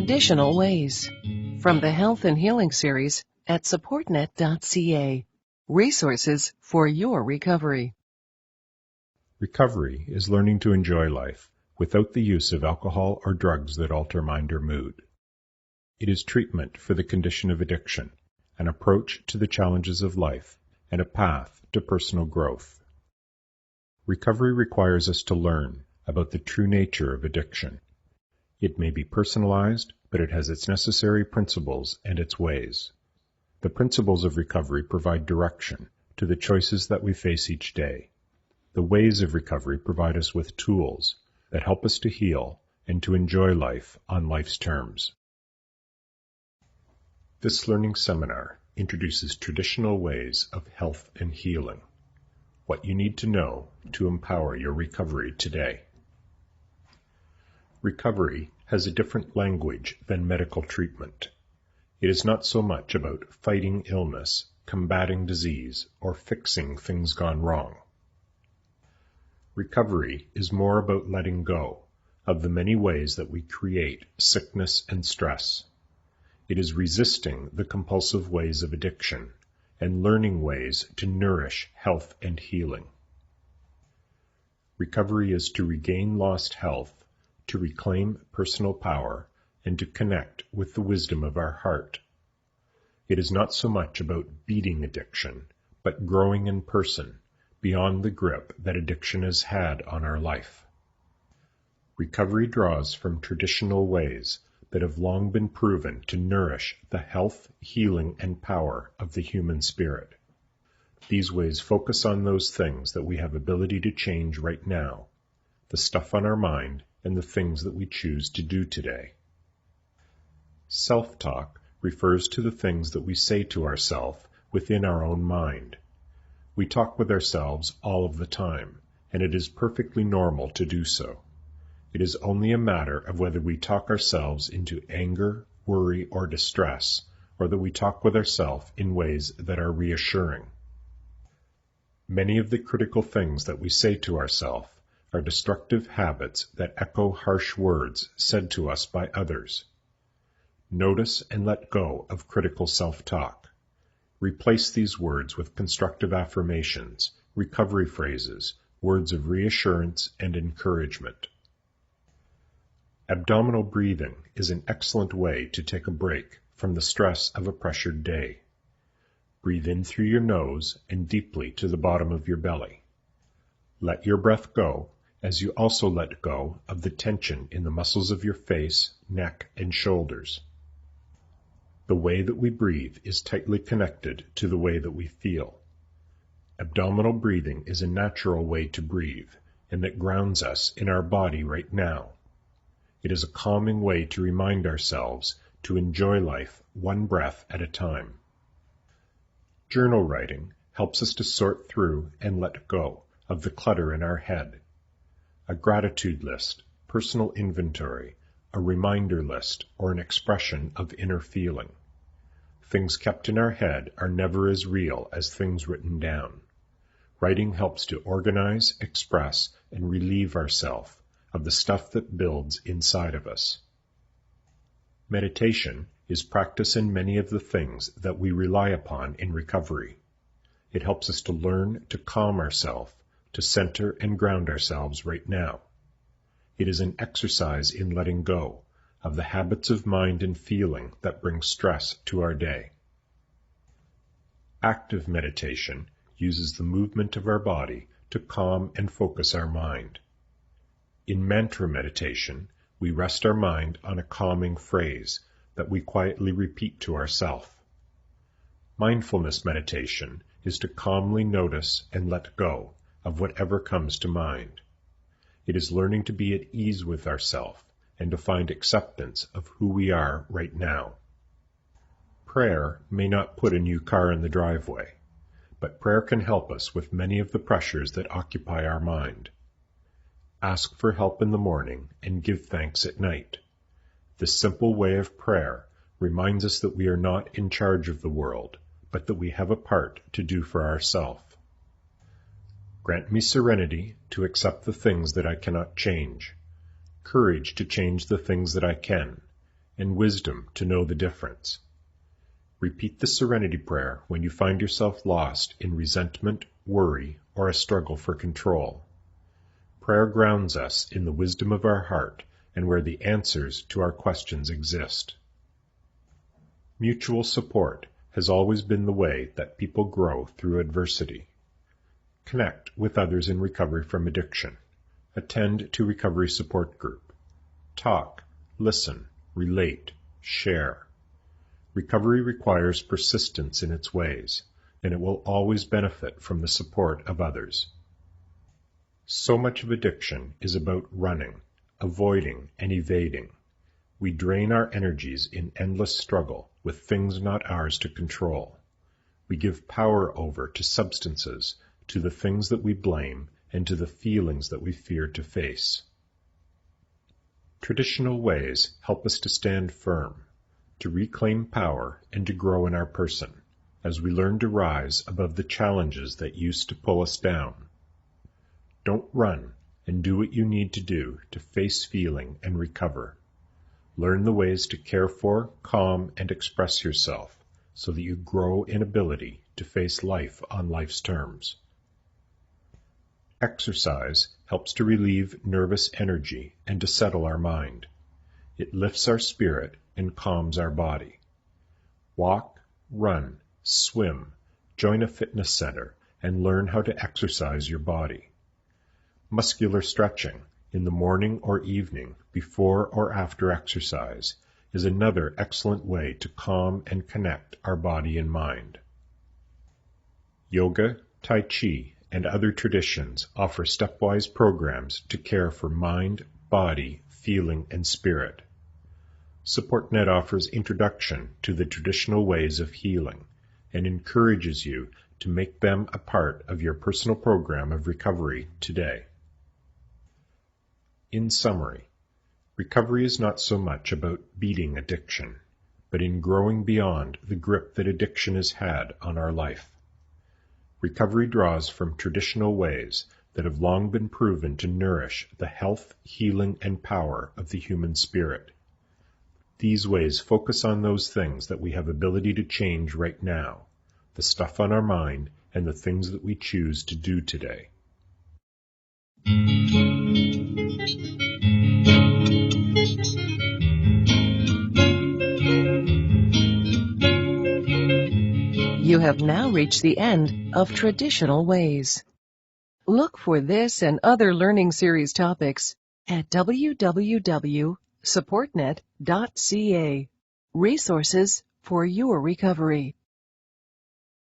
Traditional Ways, from the Health and Healing series at supportnet.ca. Resources for your recovery. Recovery is learning to enjoy life without the use of alcohol or drugs that alter mind or mood. It is treatment for the condition of addiction, an approach to the challenges of life, and a path to personal growth. Recovery requires us to learn about the true nature of addiction. It may be personalized, but it has its necessary principles and its ways. The principles of recovery provide direction to the choices that we face each day. The ways of recovery provide us with tools that help us to heal and to enjoy life on life's terms. This learning seminar introduces traditional ways of health and healing, what you need to know to empower your recovery today. Recovery has a different language than medical treatment. It is not so much about fighting illness, combating disease, or fixing things gone wrong. Recovery is more about letting go of the many ways that we create sickness and stress. It is resisting the compulsive ways of addiction and learning ways to nourish health and healing. Recovery is to regain lost health, to reclaim personal power, and to connect with the wisdom of our heart. It is not so much about beating addiction, but growing in person beyond the grip that addiction has had on our life. Recovery draws from traditional ways that have long been proven to nourish the health, healing, and power of the human spirit. These ways focus on those things that we have ability to change right now, the stuff on our mind, and the things that we choose to do today. Self-talk refers to the things that we say to ourselves within our own mind. We talk with ourselves all of the time, and it is perfectly normal to do so. It is only a matter of whether we talk ourselves into anger, worry, or distress, or that we talk with ourselves in ways that are reassuring. Many of the critical things that we say to ourselves are destructive habits that echo harsh words said to us by others. Notice and let go of critical self-talk. Replace these words with constructive affirmations, recovery phrases, words of reassurance and encouragement. Abdominal breathing is an excellent way to take a break from the stress of a pressured day. Breathe in through your nose and deeply to the bottom of your belly. Let your breath go as you also let go of the tension in the muscles of your face, neck, and shoulders. The way that we breathe is tightly connected to the way that we feel. Abdominal breathing is a natural way to breathe, and that grounds us in our body right now. It is a calming way to remind ourselves to enjoy life one breath at a time. Journal writing helps us to sort through and let go of the clutter in our head. A gratitude list, personal inventory, a reminder list, or an expression of inner feeling. Things kept in our head are never as real as things written down. Writing helps to organize, express, and relieve ourselves of the stuff that builds inside of us. Meditation is practice in many of the things that we rely upon in recovery. It helps us to learn to calm ourselves, to center and ground ourselves right now. It is an exercise in letting go of the habits of mind and feeling that bring stress to our day. Active meditation uses the movement of our body to calm and focus our mind. In mantra meditation, we rest our mind on a calming phrase that we quietly repeat to ourselves. Mindfulness meditation is to calmly notice and let go of whatever comes to mind. It is learning to be at ease with ourselves and to find acceptance of who we are right now. Prayer may not put a new car in the driveway, but prayer can help us with many of the pressures that occupy our mind. Ask for help in the morning and give thanks at night. This simple way of prayer reminds us that we are not in charge of the world, but that we have a part to do for ourselves. Grant me serenity to accept the things that I cannot change, courage to change the things that I can, and wisdom to know the difference. Repeat the Serenity Prayer when you find yourself lost in resentment, worry, or a struggle for control. Prayer grounds us in the wisdom of our heart and where the answers to our questions exist. Mutual support has always been the way that people grow through adversity. Connect with others in recovery from addiction. Attend to recovery support group. Talk, listen, relate, share. Recovery requires persistence in its ways, and it will always benefit from the support of others. So much of addiction is about running, avoiding, and evading. We drain our energies in endless struggle with things not ours to control. We give power over to substances, to the things that we blame, and to the feelings that we fear to face. Traditional ways help us to stand firm, to reclaim power, and to grow in our person, as we learn to rise above the challenges that used to pull us down. Don't run, and do what you need to do to face feeling and recover. Learn the ways to care for, calm, and express yourself so that you grow in ability to face life on life's terms. Exercise helps to relieve nervous energy and to settle our mind. It lifts our spirit and calms our body. Walk, run, swim, join a fitness center, and learn how to exercise your body. Muscular stretching in the morning or evening, before or after exercise, is another excellent way to calm and connect our body and mind. Yoga, Tai Chi, and other traditions offer stepwise programs to care for mind, body, feeling, and spirit. SupportNet offers introduction to the traditional ways of healing and encourages you to make them a part of your personal program of recovery today. In summary, recovery is not so much about beating addiction, but in growing beyond the grip that addiction has had on our life. Recovery draws from traditional ways that have long been proven to nourish the health, healing, and power of the human spirit. These ways focus on those things that we have ability to change right now, the stuff on our mind, and the things that we choose to do today. You have now reached the end of Traditional Ways. Look for this and other learning series topics at www.supportnet.ca. Resources for your recovery.